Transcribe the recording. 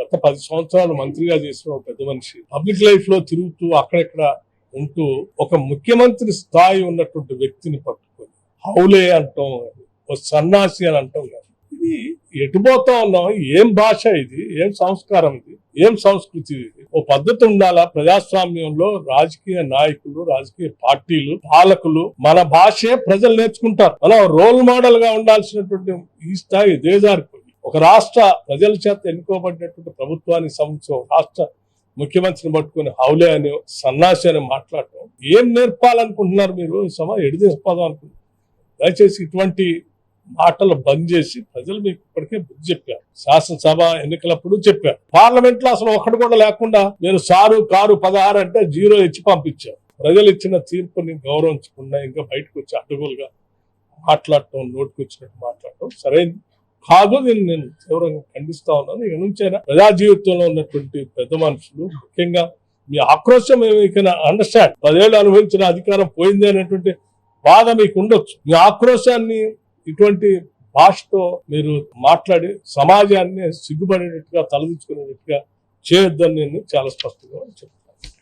గత 10 సంవత్సరాలు మంత్రిగా చేసిన ఒక పెద్ద మనిషి పబ్లిక్ లైఫ్ లో తిరుగుతూ అక్కడెక్కడ ఉంటూ ఒక ముఖ్యమంత్రి స్థాయి ఉన్నటువంటి వ్యక్తిని పట్టుకొని హౌలే అంటాం, ఒక సన్నాసి అని అంటాం కాదు. ఇది ఎటుపోతా ఉన్నాం? ఏం భాష ఇది? ఏం సంస్కారం ఇది? ఏం సంస్కృతి ఇది? ఓ పద్ధతి ఉండాలా ప్రజాస్వామ్యంలో. రాజకీయ నాయకులు, రాజకీయ పార్టీలు, పాలకులు మన భాషే ప్రజలు నేర్చుకుంటారు. మనం రోల్ మోడల్ గా ఉండాల్సినటువంటి ఈ స్థాయి దిగజారిపోయి ఒక రాష్ట్ర ప్రజల చేత ఎన్నుకోబడినటువంటి ప్రభుత్వానికి సంబంధించిన రాష్ట్ర ముఖ్యమంత్రిని పట్టుకుని హౌలే అని, సన్నాసి అని మాట్లాడటం ఏం నేర్పాలనుకుంటున్నారు మీరు? ఎడి తీసుకోదాం అనుకుంటున్నారు. దయచేసి ఇటువంటి మాటలు బంద్ చేసి, ప్రజలు మీకు ఇప్పటికే బుద్ధి చెప్పారు. శాసనసభ ఎన్నికలప్పుడు చెప్పారు. పార్లమెంట్ లో అసలు ఒక్కడు కూడా లేకుండా మీరు సారు కారు 16 అంటే 0 ఇచ్చి పంపించారు. ప్రజలు ఇచ్చిన తీర్పుని గౌరవించకుండా ఇంకా బయటకు వచ్చి అడ్డగోలుగా మాట్లాడటం, నోటికి వచ్చినట్టు మాట్లాడటం సరైనది కాదు. దీన్ని నేను తీవ్రంగా ఖండిస్తా ఉన్నాను. ఇక నుంచైనా ప్రజా జీవితంలో ఉన్నటువంటి పెద్ద మనుషులు, ముఖ్యంగా మీ ఆక్రోశం అండర్స్టాండ్, 10 ఏళ్ళు అనుభవించిన అధికారం పోయింది అనేటువంటి బాధ మీకు ఉండొచ్చు. మీ ఆక్రోశాన్ని ఇటువంటి భాషతో మీరు మాట్లాడి సమాజాన్ని సిగ్గుపడేటట్టుగా, తలదించుకునేటట్టుగా చేయొద్దని నేను చాలా స్పష్టంగా చెప్తాను.